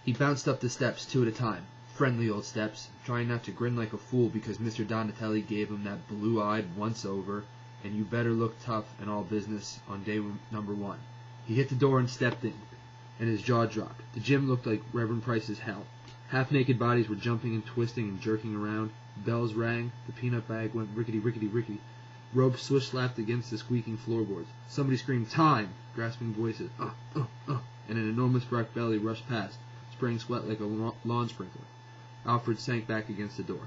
He bounced up the steps 2 at a time, friendly old steps, trying not to grin like a fool because Mr. Donatelli gave him that blue-eyed once-over, and you better look tough and all business on day number 1. He hit the door and stepped in, and his jaw dropped. The gym looked like Reverend Price's hell. Half-naked bodies were jumping and twisting and jerking around. Bells rang. The peanut bag went rickety-rickety-rickety. Ropes swish-slapped against the squeaking floorboards. Somebody screamed, "Time!" Grasping voices, and an enormous black belly rushed past, spraying sweat like a lawn sprinkler. Alfred sank back against the door.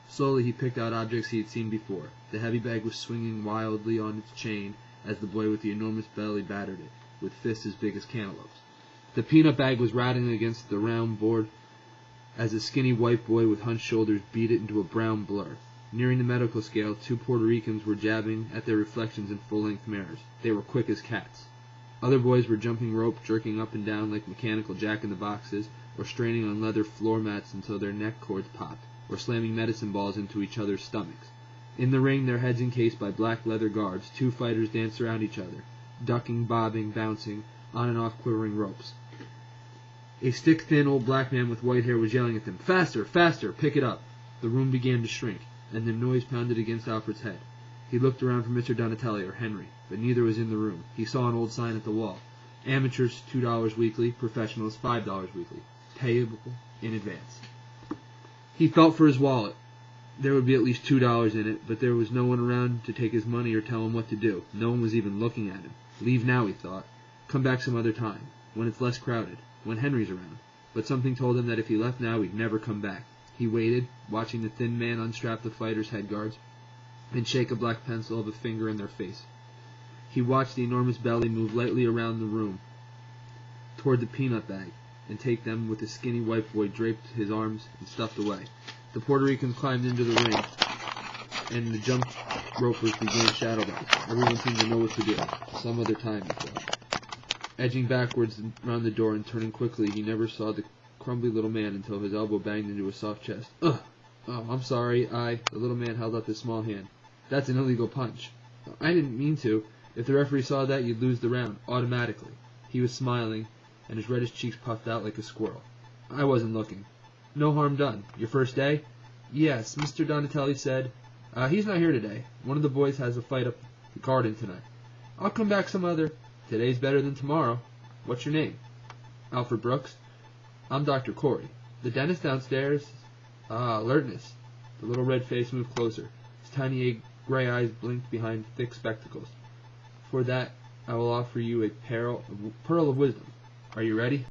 Slowly he picked out objects he had seen before. The heavy bag was swinging wildly on its chain as the boy with the enormous belly battered it, with fists as big as cantaloupes. The peanut bag was rattling against the round board as a skinny white boy with hunched shoulders beat it into a brown blur. Nearing the medical scale, 2 Puerto Ricans were jabbing at their reflections in full-length mirrors. They were quick as cats. Other boys were jumping rope, jerking up and down like mechanical jack-in-the-boxes, or straining on leather floor mats until their neck cords popped, or slamming medicine balls into each other's stomachs. In the ring, their heads encased by black leather guards, 2 fighters danced around each other, ducking, bobbing, bouncing, on and off quivering ropes. A stick-thin old black man with white hair was yelling at them, "Faster! Faster! Pick it up!" The room began to shrink, and the noise pounded against Alfred's head. He looked around for Mr. Donatelli or Henry, but neither was in the room. He saw an old sign at the wall. Amateurs, $2 weekly. Professionals, $5 weekly. Payable in advance. He felt for his wallet. There would be at least $2 in it, but there was no one around to take his money or tell him what to do. No one was even looking at him. Leave now, he thought. Come back some other time, when it's less crowded, when Henry's around. But something told him that if he left now, he'd never come back. He waited, watching the thin man unstrap the fighters' head guards and shake a black pencil of a finger in their face. He watched the enormous belly move lightly around the room toward the peanut bag and take them with the skinny white boy draped his arms and stuffed away. The Puerto Ricans climbed into the ring, and the jump ropers began shadow boxing. Everyone seemed to know what to do. Some other time, he thought. Edging backwards round the door and turning quickly, he never saw the crumbly little man until his elbow banged into his soft chest. "Ugh! Oh, I'm sorry, The little man held up his small hand. "That's an illegal punch." "I didn't mean to. If the referee saw that, you'd lose the round, automatically." He was smiling, and his reddish cheeks puffed out like a squirrel. "I wasn't looking." "No harm done. Your first day?" "Yes, Mr. Donatelli said—" He's not here today. One of the boys has a fight up the garden tonight." "I'll come back some other—" "Today's better than tomorrow. What's your name?" "Alfred Brooks." "I'm Dr. Corey. The dentist downstairs—" Alertness." The little red face moved closer. His tiny gray eyes blinked behind thick spectacles. "For that, I will offer you a pearl of wisdom. Are you ready?"